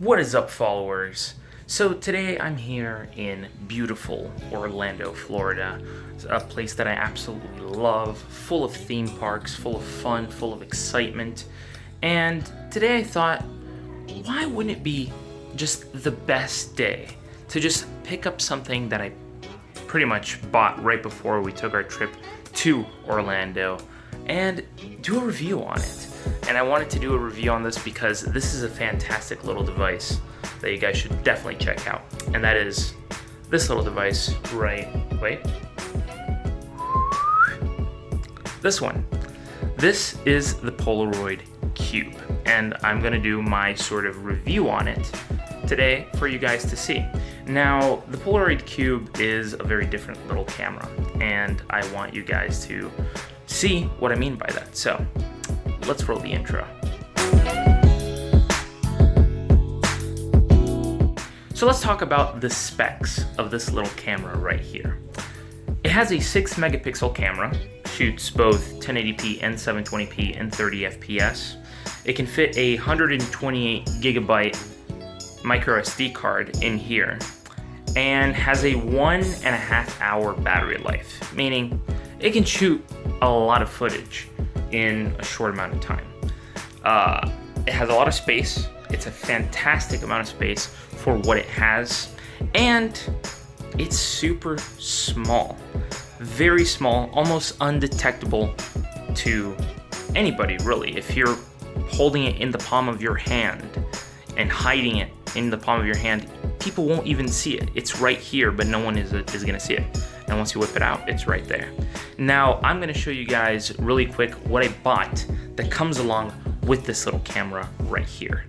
What is up, followers? So today I'm here in beautiful Orlando, Florida, a place that I absolutely love, full of theme parks, full of fun, full of excitement. And today I thought, why wouldn't it be just the best day to just pick up something that I pretty much bought right before we took our trip to Orlando and do a review on it. And I wanted to do a review on this because this is a fantastic little device that you guys should definitely check out. And that is this little device this one. This is the Polaroid Cube, and I'm gonna do my sort of review on it today for you guys to see. Now, the Polaroid Cube is a very different little camera, and I want you guys to see what I mean by that. So, let's roll the intro. So let's talk about the specs of this little camera right here. It has a 6 megapixel camera, shoots both 1080p and 720p and 30 FPS. It can fit a 128 gigabyte micro SD card in here and has a 1.5 hour battery life, meaning it can shoot a lot of footage in a short amount of time. It has a lot of space. It's a fantastic amount of space for what it has, and it's super small, very small, almost undetectable to anybody really. If you're holding it in the palm of your hand and hiding it in the palm of your hand, people won't even see it. It's right here, but no one is gonna see it. And once you whip it out, it's right there. Now, I'm gonna show you guys really quick what I bought that comes along with this little camera right here.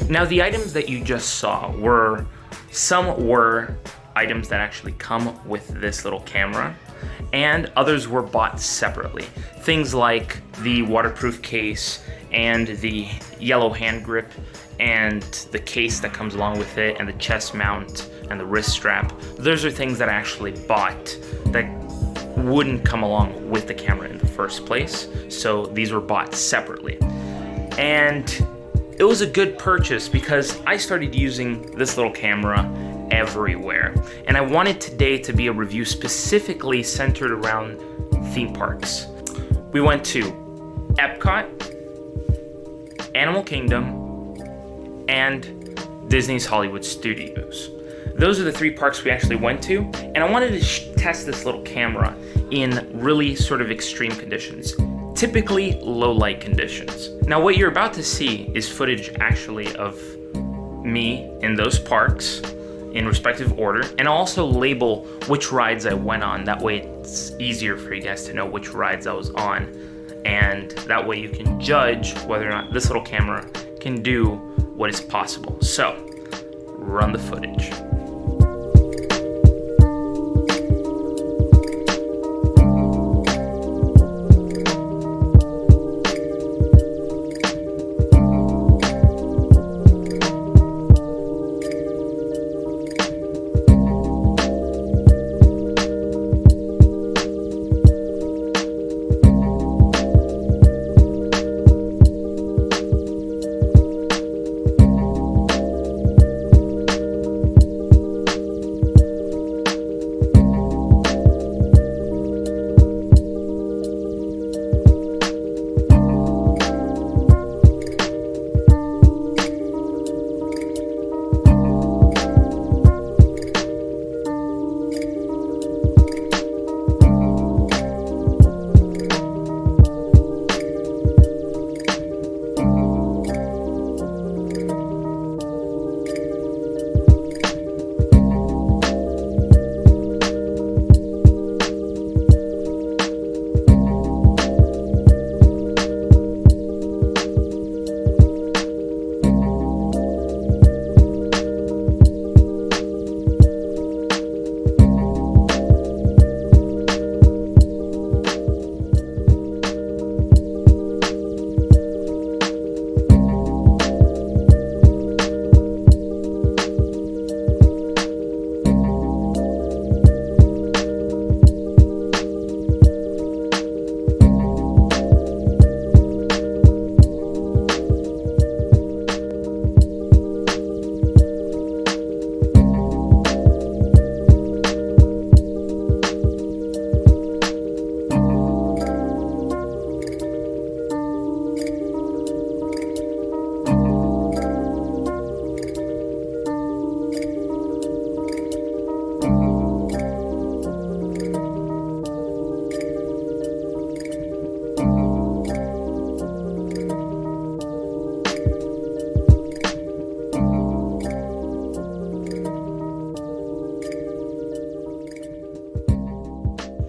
Now, the items that you just saw were items that actually come with this little camera, and others were bought separately. Things like the waterproof case and the yellow hand grip and the case that comes along with it and the chest mount and the wrist strap. Those are things that I actually bought that wouldn't come along with the camera in the first place. So these were bought separately. And it was a good purchase because I started using this little camera everywhere. And I wanted today to be a review specifically centered around theme parks. We went to Epcot, Animal Kingdom, and Disney's Hollywood Studios. Those are the 3 parks we actually went to, and I wanted to test this little camera in really sort of extreme conditions. Typically low light conditions. Now, what you're about to see is footage actually of me in those parks in respective order, and I'll also label which rides I went on. That way it's easier for you guys to know which rides I was on, and that way you can judge whether or not this little camera can do what is possible. So, run the footage.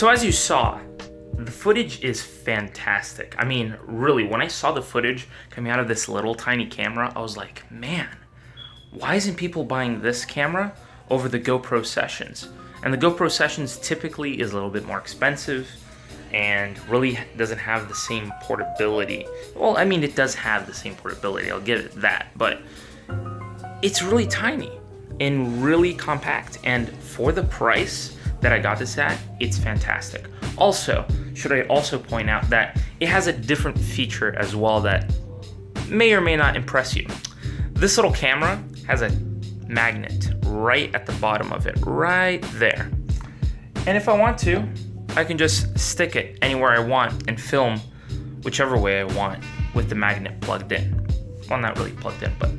So as you saw, the footage is fantastic. I mean, really, when I saw the footage coming out of this little tiny camera, I was like, man, why isn't people buying this camera over the GoPro Sessions? And the GoPro Sessions typically is a little bit more expensive and really doesn't have the same portability. Well, I mean, it does have the same portability, I'll give it that, but it's really tiny and really compact. And for the price that I got this at, it's fantastic. Also, should I also point out that it has a different feature as well that may or may not impress you. This little camera has a magnet right at the bottom of it, right there. And if I want to, I can just stick it anywhere I want and film whichever way I want with the magnet plugged in. Well, not really plugged in, but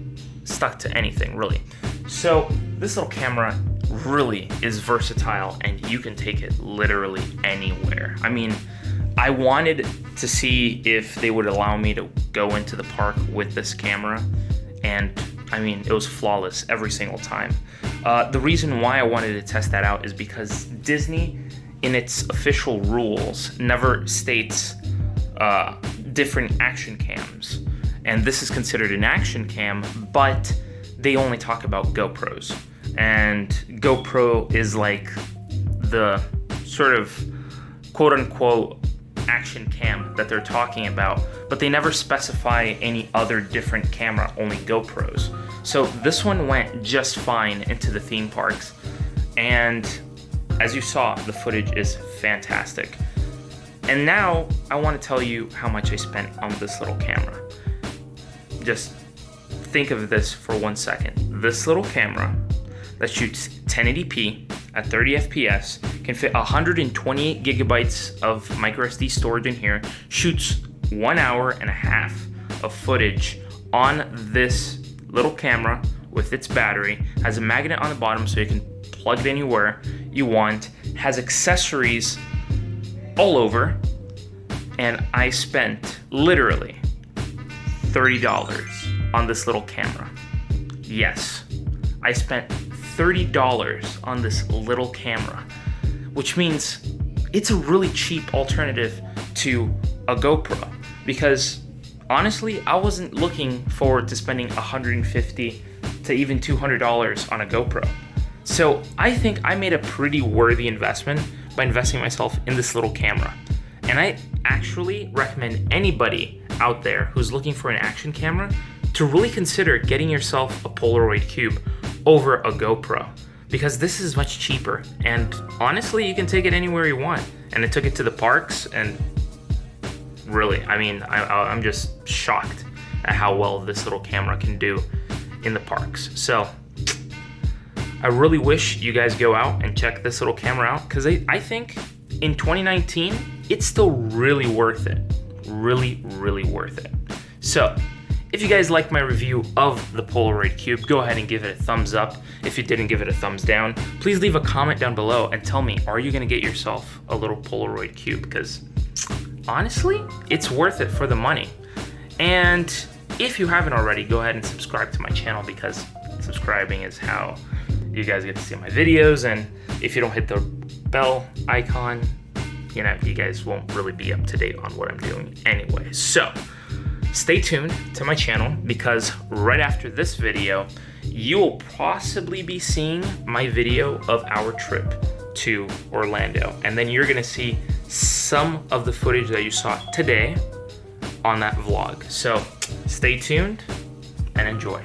stuck to anything, really. So this little camera really is versatile and you can take it literally anywhere. I mean, I wanted to see if they would allow me to go into the park with this camera, and I mean, it was flawless every single time. The reason why I wanted to test that out is because Disney, in its official rules, never states different action cams. And this is considered an action cam, but they only talk about GoPros. And GoPro is like the sort of quote unquote action cam that they're talking about, but they never specify any other different camera, only GoPros. So this one went just fine into the theme parks. And as you saw, the footage is fantastic. And now I want to tell you how much I spent on this little camera. Just think of this for 1 second. This little camera that shoots 1080p at 30 FPS, can fit 128 gigabytes of microSD storage in here, shoots 1 hour and a half of footage on this little camera with its battery, has a magnet on the bottom so you can plug it anywhere you want, has accessories all over, and I spent literally $30 on this little camera. Yes, I spent $30 on this little camera, which means it's a really cheap alternative to a GoPro, because honestly, I wasn't looking forward to spending $150 to even $200 on a GoPro. So I think I made a pretty worthy investment by investing myself in this little camera. And I actually recommend anybody out there who's looking for an action camera to really consider getting yourself a Polaroid Cube over a GoPro, because this is much cheaper, and honestly, you can take it anywhere you want. And I took it to the parks, and really, I mean, I'm just shocked at how well this little camera can do in the parks. So I really wish you guys go out and check this little camera out, because I think in 2019, it's still really worth it. Really, really worth it. So if you guys like my review of the Polaroid Cube, go ahead and give it a thumbs up. If you didn't, give it a thumbs down. Please leave a comment down below and tell me, are you gonna get yourself a little Polaroid Cube? Because honestly, it's worth it for the money. And if you haven't already, go ahead and subscribe to my channel, because subscribing is how you guys get to see my videos. And if you don't hit the bell icon, you know, you guys won't really be up to date on what I'm doing anyway. So stay tuned to my channel, because right after this video, you will possibly be seeing my video of our trip to Orlando. And then you're gonna see some of the footage that you saw today on that vlog. So stay tuned and enjoy.